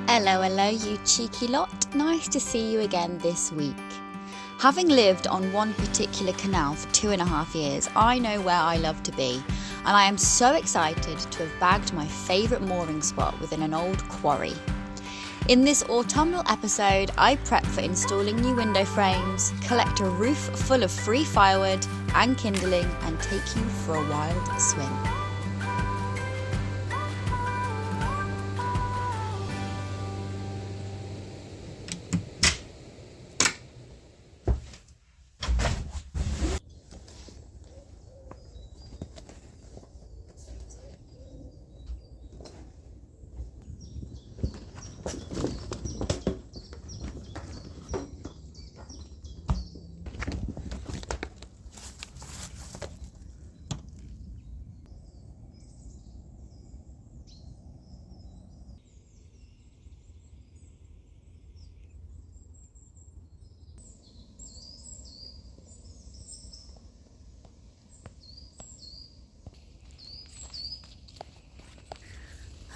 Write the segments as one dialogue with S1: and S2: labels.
S1: Hello, hello, you cheeky lot. Nice to see you again this week. Having lived on one particular canal for 2.5 years, I know where I love to be, and I am so excited to have bagged my favourite mooring spot within an old quarry. In this autumnal episode, I prep for installing new window frames, collect a roof full of free firewood and kindling, and take you for a wild swim.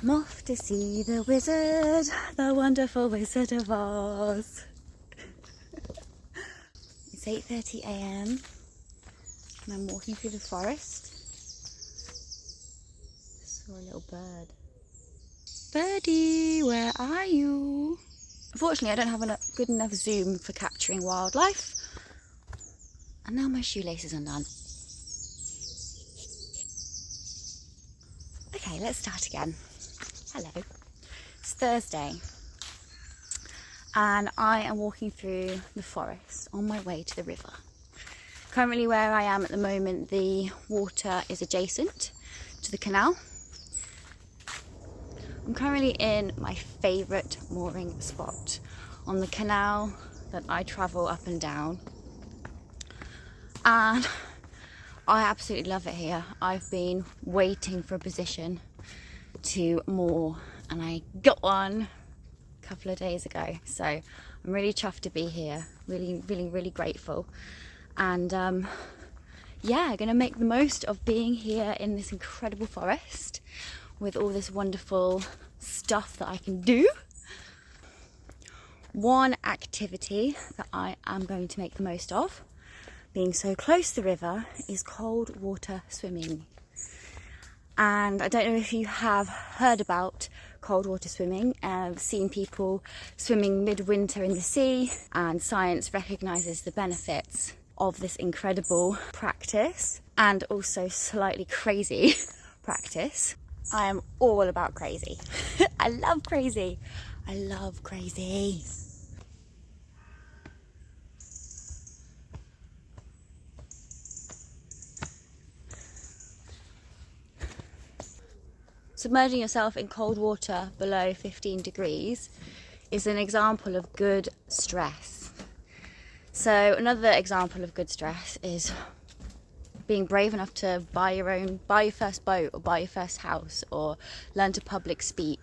S1: I'm off to see the wizard, the wonderful Wizard of Oz. It's 8:30 a.m. and I'm walking through the forest. I saw a little bird. Birdie, where are you? Unfortunately, I don't have a good enough zoom for capturing wildlife. And now my shoelace is undone. Okay, let's start again. Hello, it's Thursday and I am walking through the forest on my way to the river. Currently where I am at the moment, the water is adjacent to the canal. I'm currently in my favourite mooring spot on the canal that I travel up and down, and I absolutely love it here. I've been waiting for a position to moor and I got one a couple of days ago, so I'm really chuffed to be here, really grateful, and yeah, gonna make the most of being here in this incredible forest with all this wonderful stuff that I can do. One activity that I am going to make the most of, being so close to the river, is cold water swimming. And I don't know if you have heard about cold water swimming. I've seen people swimming midwinter in the sea, and science recognises the benefits of this incredible practice, and also slightly crazy practice. I am all about crazy. I love crazy. I love crazy. Submerging yourself in cold water below 15 degrees is an example of good stress. So another example of good stress is being brave enough to buy your first boat, or buy your first house, or learn to public speak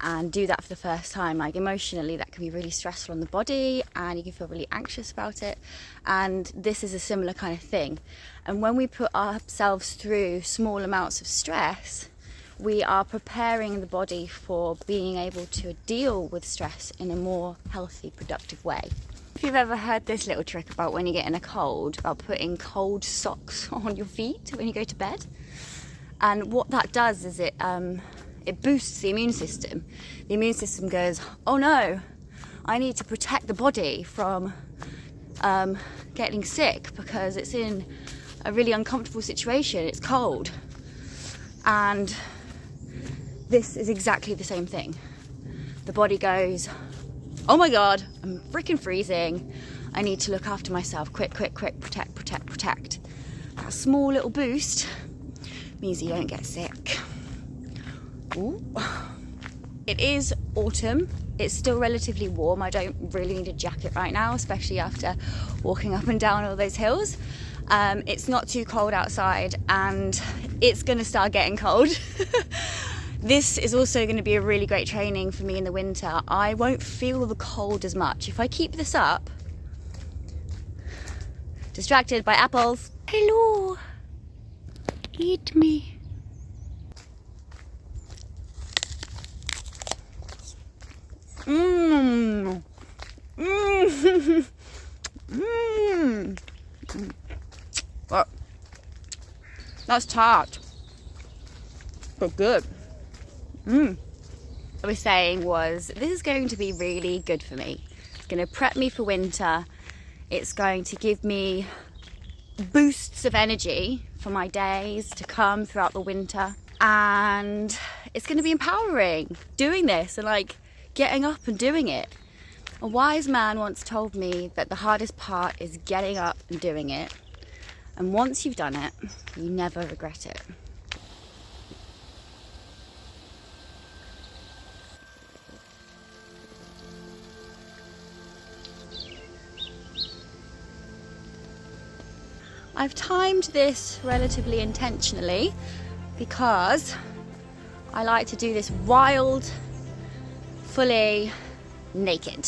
S1: and do that for the first time. Like, emotionally, that can be really stressful on the body and you can feel really anxious about it, and this is a similar kind of thing. And when we put ourselves through small amounts of stress, we are preparing the body for being able to deal with stress in a more healthy, productive way. If you've ever heard this little trick about when you get in a cold, about putting cold socks on your feet when you go to bed, and what that does is it boosts the immune system. The immune system goes, oh no, I need to protect the body from getting sick because it's in a really uncomfortable situation, it's cold. And this is exactly the same thing. The body goes, oh my god, I'm freaking freezing. I need to look after myself. Quick, protect. That small little boost means you don't get sick. Ooh. It is autumn. It's still relatively warm. I don't really need a jacket right now, especially after walking up and down all those hills. It's not too cold outside and it's gonna start getting cold. This is also going to be a really great training for me in the winter. I won't feel the cold as much. If I keep this up, distracted by apples. Hello, eat me. But that's tart, but good. What I was saying was, this is going to be really good for me. It's going to prep me for winter. It's going to give me boosts of energy for my days to come throughout the winter. And it's going to be empowering doing this and like getting up and doing it. A wise man once told me that the hardest part is getting up and doing it. And once you've done it, you never regret it. I've timed this relatively intentionally because I like to do this wild, fully naked.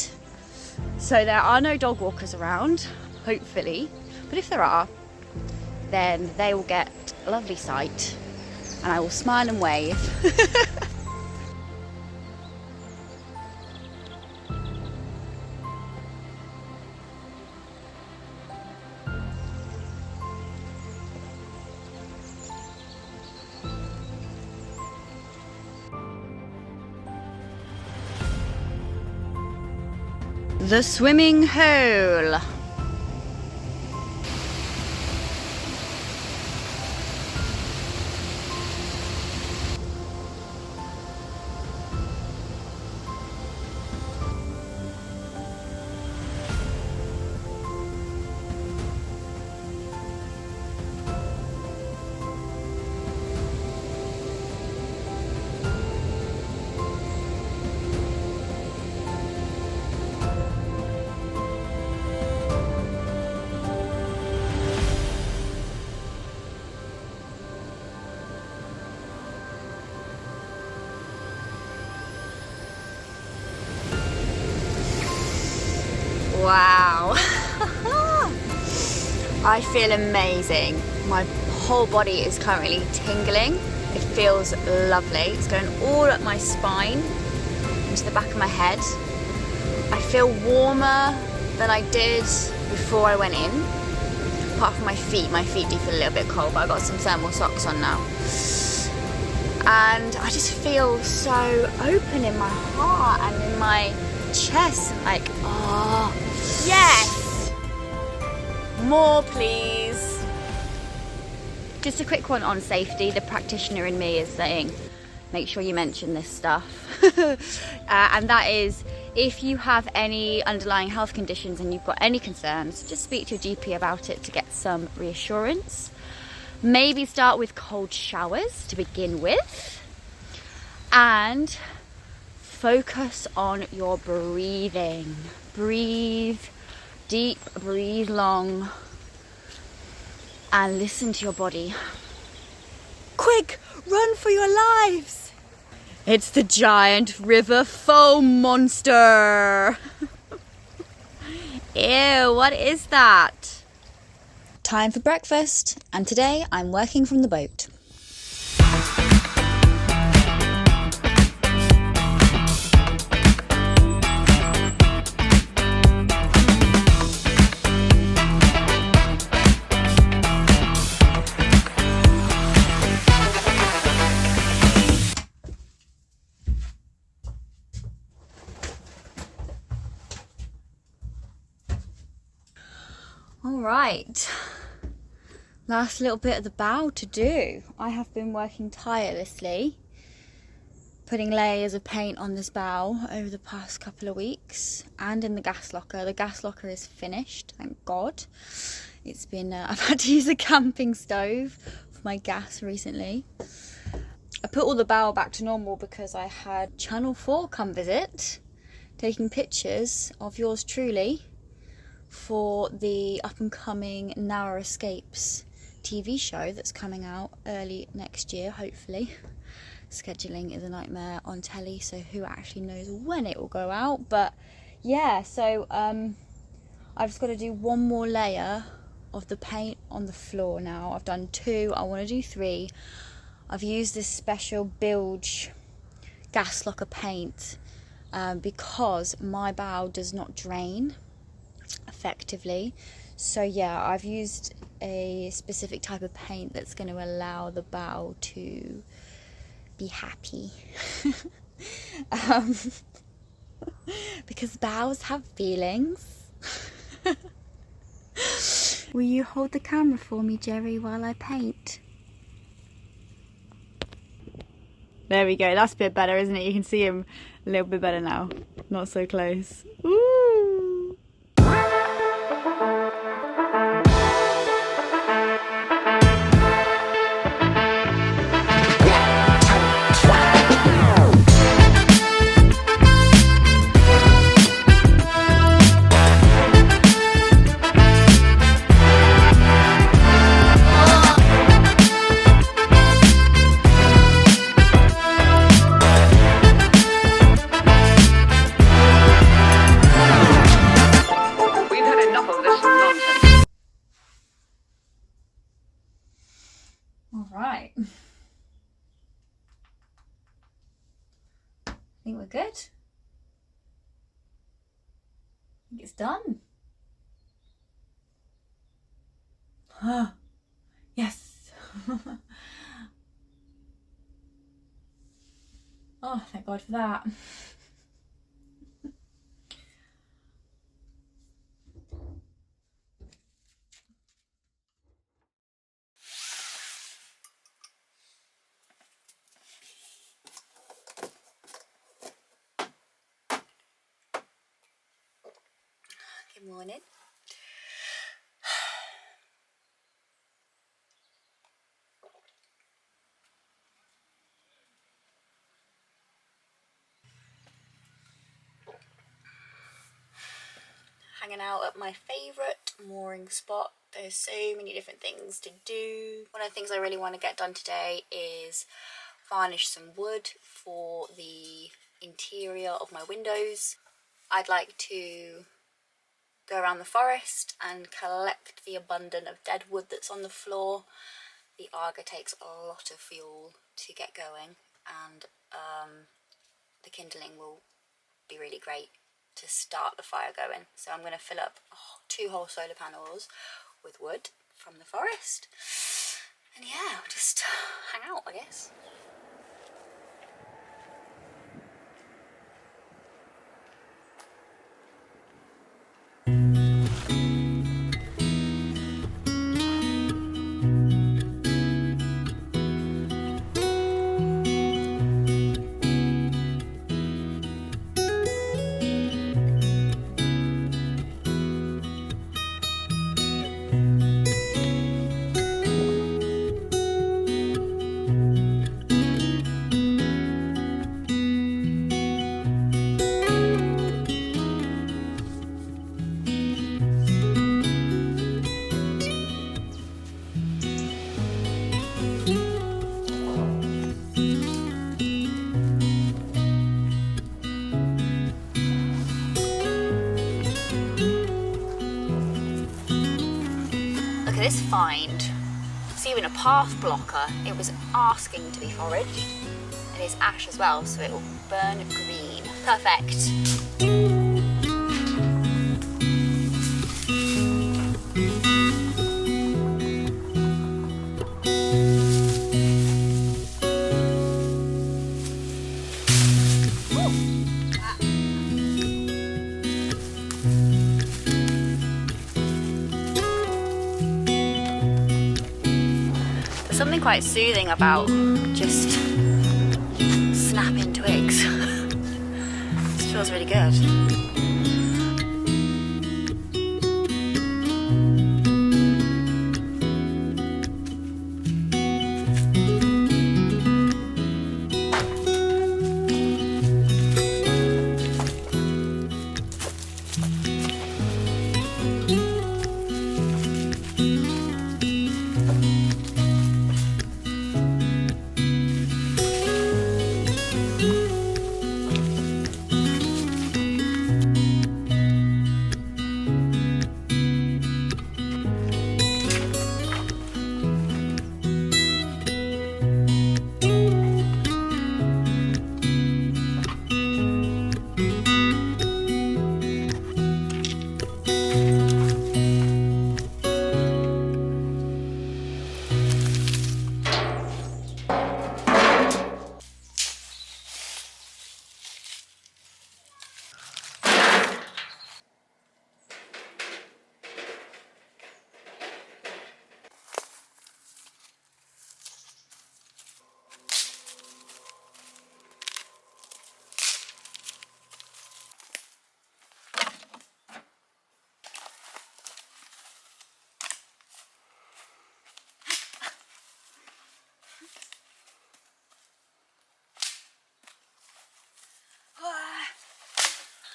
S1: So there are no dog walkers around, hopefully, but if there are, then they will get a lovely sight and I will smile and wave. The swimming hole. Wow. I feel amazing. My whole body is currently tingling. It feels lovely. It's going all up my spine, into the back of my head. I feel warmer than I did before I went in. Apart from my feet do feel a little bit cold, but I've got some thermal socks on now. And I just feel so open in my heart and in my chest, like, oh, yes! More, please. Just a quick one on safety. The practitioner in me is saying, make sure you mention this stuff. And that is, if you have any underlying health conditions and you've got any concerns, just speak to your GP about it to get some reassurance. Maybe start with cold showers to begin with. And focus on your breathing. Breathe deep, breathe long, and listen to your body. Quick, run for your lives! It's the giant river foam monster! Ew, what is that? Time for breakfast, and today I'm working from the boat. All right, last little bit of the bow to do. I have been working tirelessly, putting layers of paint on this bow over the past couple of weeks, and in the gas locker. The gas locker is finished, thank God. It's been, I've had to use a camping stove for my gas recently. I put all the bow back to normal because I had Channel 4 come visit, taking pictures of yours truly for the up-and-coming Narrow Escapes TV show that's coming out early next year, hopefully. Scheduling is a nightmare on telly, so who actually knows when it will go out. But yeah, so I've just got to do one more layer of the paint on the floor now. I've done 2, I want to do 3. I've used this special bilge gas locker paint because my bow does not drain. effectively. So yeah, I've used a specific type of paint that's going to allow the bow to be happy. Because bows have feelings. Will you hold the camera for me, Jerry, while I paint? There we go, that's a bit better, isn't it? You can see him a little bit better now. Not so close. Ooh. Alright. I think we're good. I think it's done. Ah, yes. Oh, thank God for that. Good morning. Hanging out at my favourite mooring spot. There's so many different things to do. One of the things I really want to get done today is varnish some wood for the interior of my windows. I'd like to go around the forest and collect the abundance of dead wood that's on the floor. The Arga takes a lot of fuel to get going, and the kindling will be really great to start the fire going. So I'm going to fill up 2 whole solar panels with wood from the forest, and yeah, just hang out, I guess. This find, it's even a path blocker. It was asking to be foraged, and it's ash as well, so it will burn green. Perfect. Something quite soothing about just snapping twigs. This feels really good.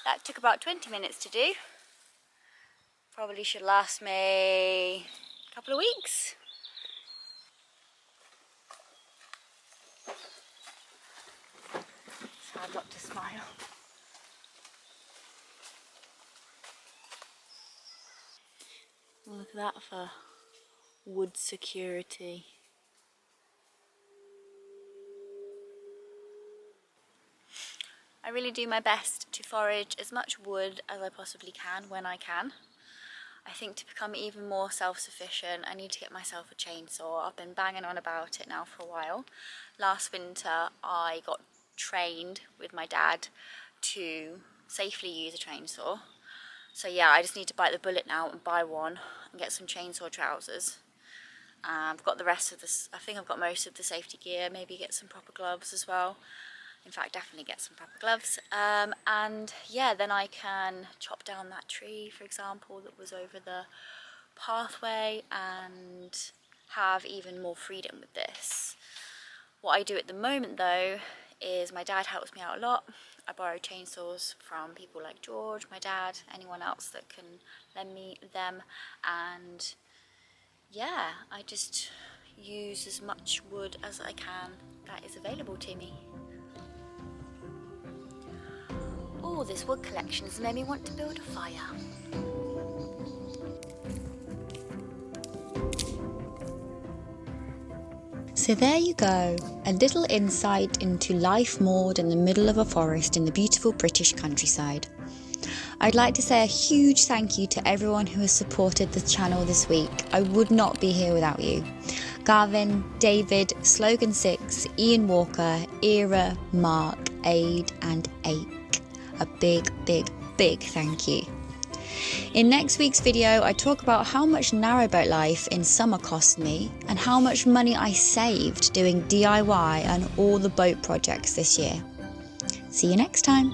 S1: That took about 20 minutes to do. Probably should last me a couple of weeks. It's hard not to smile. Look at that for wood security. I really do my best to forage as much wood as I possibly can when I can. I think to become even more self-sufficient, I need to get myself a chainsaw. I've been banging on about it now for a while. Last winter, I got trained with my dad to safely use a chainsaw. So yeah, I just need to bite the bullet now and buy one and get some chainsaw trousers. I've got the rest of this, I think I've got most of the safety gear, maybe get some proper gloves as well. In fact, definitely get some proper gloves. And yeah, then I can chop down that tree, for example, that was over the pathway and have even more freedom with this. What I do at the moment though is my dad helps me out a lot. I borrow chainsaws from people like George, my dad, anyone else that can lend me them, and yeah, I just use as much wood as I can that is available to me. All this wood collection has made me want to build a fire. So there you go, a little insight into life moored in the middle of a forest in the beautiful British countryside. I'd like to say a huge thank you to everyone who has supported the channel this week. I would not be here without you. Garvin, David, Slogan 6, Ian Walker, Era, Mark, Aid and Ake. A big thank you. In next week's video, I talk about how much narrowboat life in summer cost me and how much money I saved doing DIY and all the boat projects this year. See you next time.